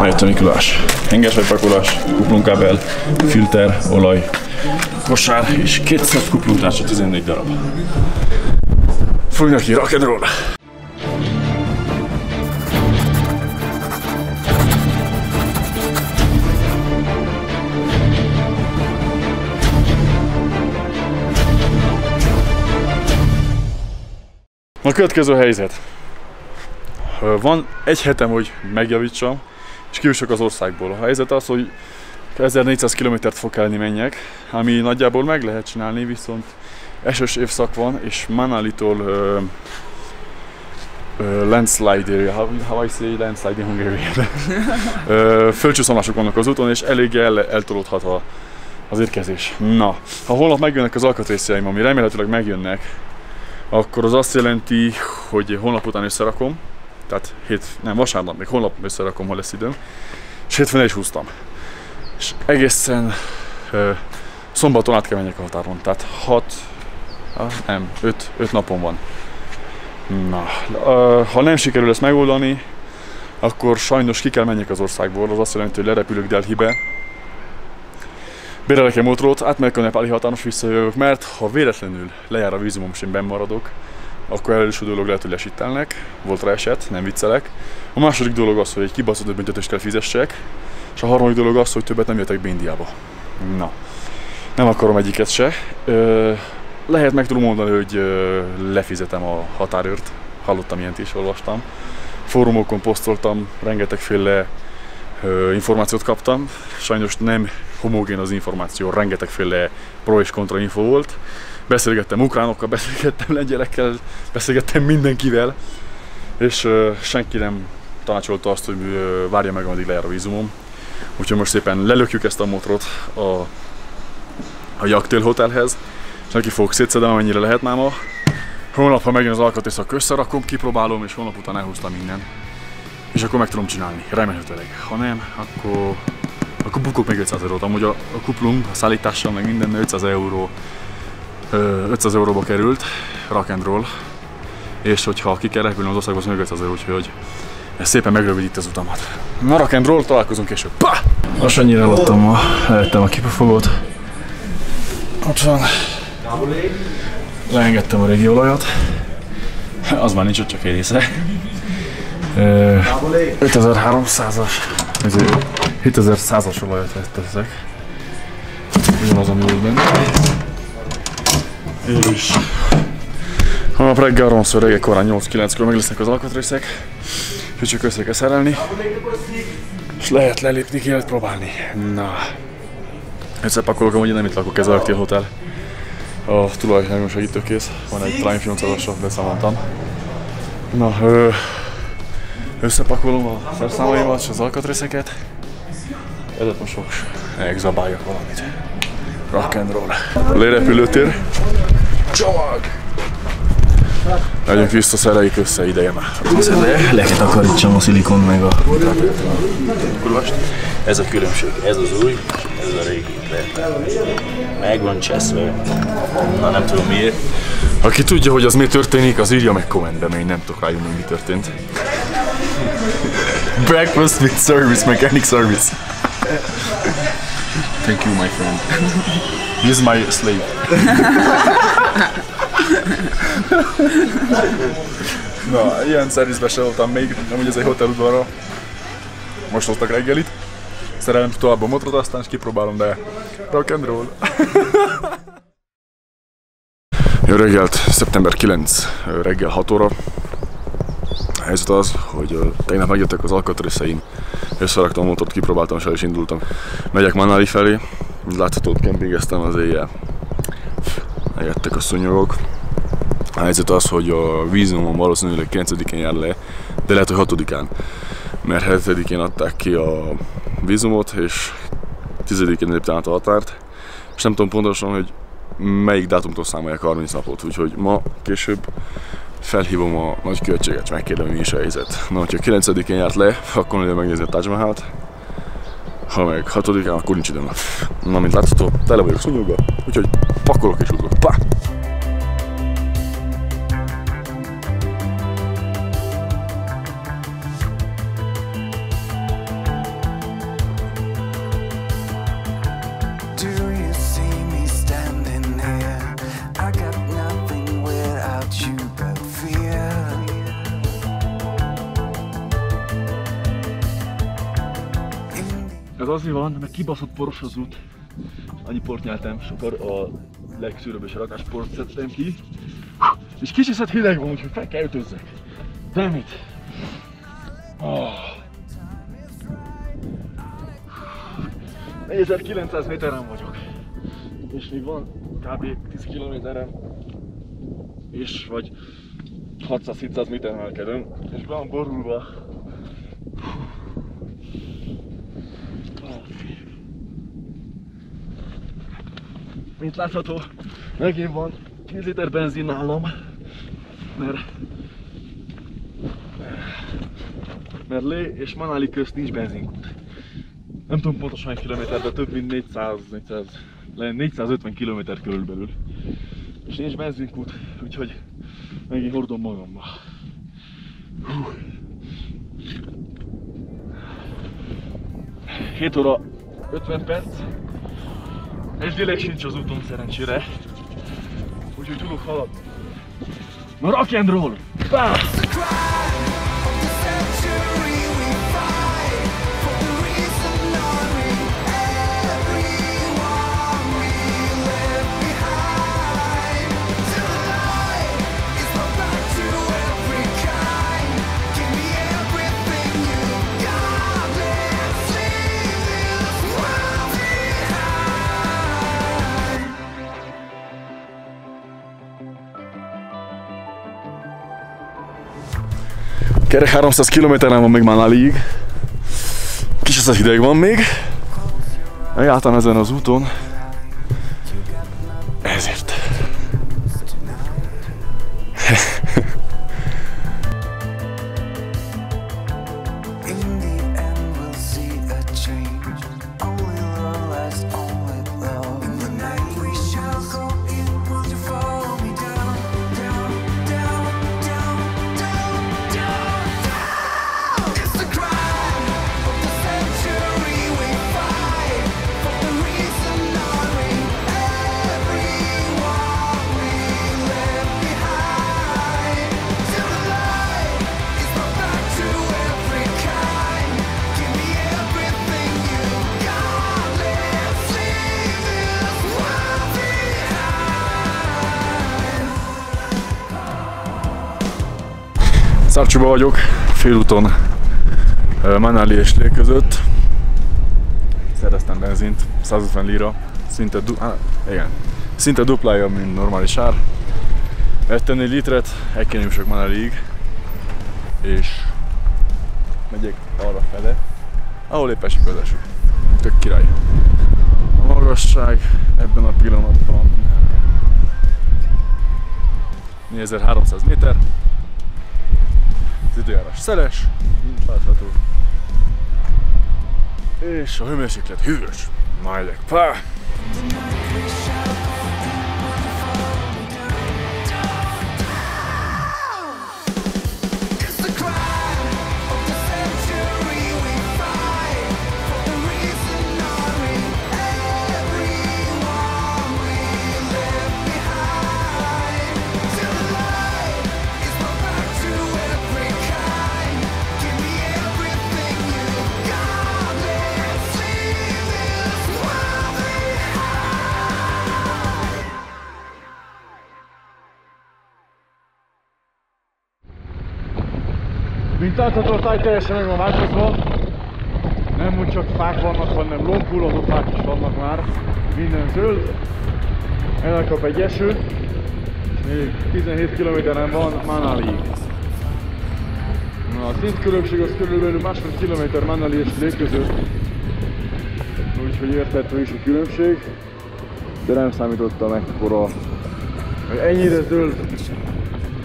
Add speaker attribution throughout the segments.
Speaker 1: Jött a Mikulás. Hengerfejpakolás, kuplunkábel, filter, olaj, kosár és 200 kupluntársa, 14 darab. Fogj neki, rock and roll! A következő helyzet. Van egy hetem, hogy megjavítsam, és kijussak az országból. A helyzet az, hogy 1400 km-t fog kelleni menjek, ami nagyjából meg lehet csinálni, viszont esős évszak van, és Manali-tól landslide area, how I say landslide in Hungarian. Földcsúszamlások vannak az úton, és eléggé eltolódhat az érkezés. Na, ha holnap megjönnek az alkatrészeim, ami remélhetőleg megjönnek, akkor az azt jelenti, hogy holnap után összerakom, tehát vasárnap, még holnap összerakom, ha lesz időm, és hétfőn is húztam. És egészen szombaton át kell menjek a határon, tehát 5 napon van. Na, ha nem sikerül ezt megoldani, akkor sajnos ki kell menjek az országból, az azt jelenti, hogy lerepülök Delhibe, bérelek egy motorot, átmegyek a nepáli határon, visszajövök, mert ha véletlenül lejár a vízumom és én benn maradok, akkor első dolog lehet, hogy lesittelnek, volt rá eset, nem viccelek. A második dolog az, hogy egy kibaszott büntetést kell fizessek, és a harmadik dolog az, hogy többet nem jöttek be Indiába. Na, nem akarom egyiket se. Lehet meg tudom mondani, hogy lefizetem a határőrt, hallottam ilyent is, olvastam. Fórumokon posztoltam, rengetegféle információt kaptam, sajnos nem homogén az információ, rengetegféle pro és kontra info volt. Beszélgettem ukránokkal, beszélgettem lengyelekkel, beszélgettem mindenkivel, és senki nem tanácsolta azt, hogy várja meg, ameddig lejár a vízumom. Úgyhogy most szépen lelökjük ezt a motorot a Jaktél hotelhez, és neki fogok szétszedem, amennyire lehet máma. Holnap, ha megjön az alkatrész, akkor összerakom, kipróbálom, és holnap után elhúztam minden. És akkor meg tudom csinálni, remélhetőleg. Ha nem, akkor bukok még 500 eurót. Amúgy a kuplung, a szállítással, meg minden 500 euróba került, rock and roll. És hogyha ki kell repülni az országba, az még 500 euró, úgyhogy ez szépen megrövidít az utamat. Na, rock and roll, találkozunk később. Pá! Most annyira levettem a kipufogót. Ott van. Leengedtem a régi olajat. Az már nincs ott, csak egy része. 5300-as, 7100-as olajat teszek. Ugyanaz, ami volt benne. És holnap reggel arról reggel korán 8-9-kor meg lesznek az alkatrészek. És csak össze kell szerelni. És lehet lelépni, ki lehet próbálni. Na. Összepakolok, amúgy nem itt lakok, ez a Jaktél Hotel. A tulaj nagyon segítőkész. Van egy Triumph 800-asra, beszámoltam. Na, összepakolom a szerszámaimat és az alkatrészeket. Ezért most megzabáljak valamit. Rock and roll. Lérepülőtér. Csomag! Megyünk vissza, szereljük össze, ideje már. Le kell takarítsam a szilikon meg a kurvast. Ez a különbség, ez az új, ez a régi. Meg van cseszve. Na, nem tudom miért. Aki tudja, hogy az mi történik, az írja meg kommentbe, mert én nem tudok rájönni, mi történt. Breakfast with service, mechanic service. Thank you, my friend. He is my slave. Na, ilyen szervizbe sem voltam még, amúgy ez egy hoteludvarra. Most hoztak reggelit. Szerelem tovább a motorot, aztán is kipróbálom, de rock and roll. Jó reggelt, szeptember 9, reggel 6 óra. A helyzet az, hogy tegnap megjöttek az alkatrészeim, összeraktam a motort, kipróbáltam, és el is indultam. Megyek Manali felé, látható, ott kempingeztem az éjjel. Eljöttek a szúnyogok. A helyzet az, hogy a vízumom valószínűleg 9-én jár le, de lehet, hogy 6-án. Mert 7-én adták ki a vízumot, és 10-én léptem át a határt. És nem tudom pontosan, hogy melyik dátumtól számolják 30 napot, úgyhogy ma később felhívom a nagykövetséget, és megkérdem, mi is a helyzet. Na, hogyha 9-én járt le, akkor nagyon megnézni a Taj Mahalt. Ha meg 6-án, akkor nincs időm. Na, mint látható, tele vagyok szúnyogva, úgyhogy pakolok és ugrok. Pá! Ez azért van, mert kibaszott poros az út. Annyi port nyeltem, és akkor a legszűrőbb és a rakásport szedtem ki. És kicsit hideg van, úgyhogy fel kell ötözzek. Dammit! Oh. 4900 méteren vagyok. És még van kb. 10 kilométerem. És vagy 600-700 méter emelkedem. És be van borulva. Mint látható, megint van 10 liter benzin nálam, mert Lé és Manali közt nincs benzinkút. Nem tudom pontosan egy kilométer, de több mint 450 kilométer körülbelül. És nincs benzinkút, úgyhogy megint hordom magamba. 7 óra 50 perc. És lélek sincs az úton szerencsére. Úgyhogy tudok haladni. Na rock and roll! Bam! Kerek 300 kilométeren van még Manaliig. Kis az hideg van még. Megálltam ezen az úton. Ezért. Szarcsuba vagyok, félúton Manali és Lé között. Szereztem benzint, 150 lira, szinte duplája, mint normális ár. Vettem 4 litret, egy kilométer Manaliig, és megyek arra fele, ahol épp esik az eső. Tök király. A magasság ebben a pillanatban 4300 méter. Az időjárás szeles, mint látható. És a hőmérséklet hűvös. Majd pá! Mint látható, a táj teljesen meg van változva. Nem úgy csak fák vannak, hanem lombhullazó fák is vannak már. Minden zöld. Elkap egy eső. Még 17 kilométeren van Manaliig. A szintkülönbség az körülbelül 1,5 kilométer Manali és Lé között. Úgyhogy érthető is a különbség. De nem számítottam ekkora, hogy ennyire zöld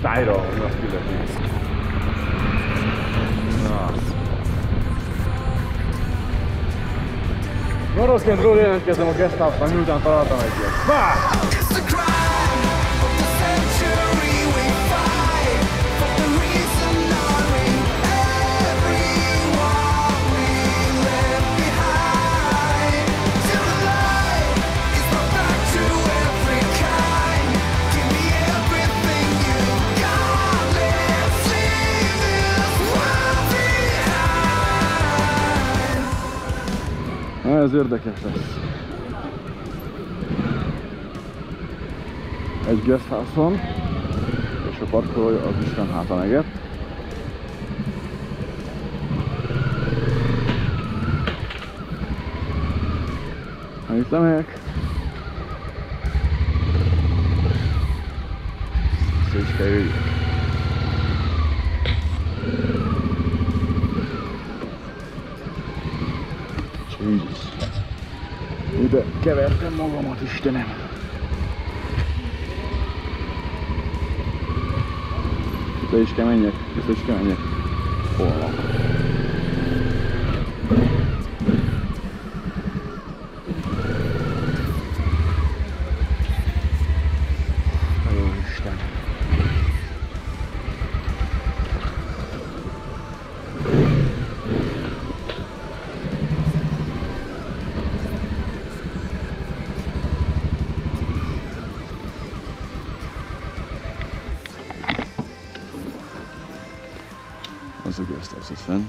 Speaker 1: tájra, hogy azt illeti. Oroszként ról jelentkezem a guest house-ban, miután találtam egy ilyet. ez érdekes lesz. Egy guesthouse-on, és a parkolója az Isten háta megett. Itt lemegyek. Vissza is kell jöjjek. Jézus. Ide kevertem magamat, Istenem. Vissza is kell menjek, vissza is kell menjek. Hol van? Az a guesthouse ott fenn.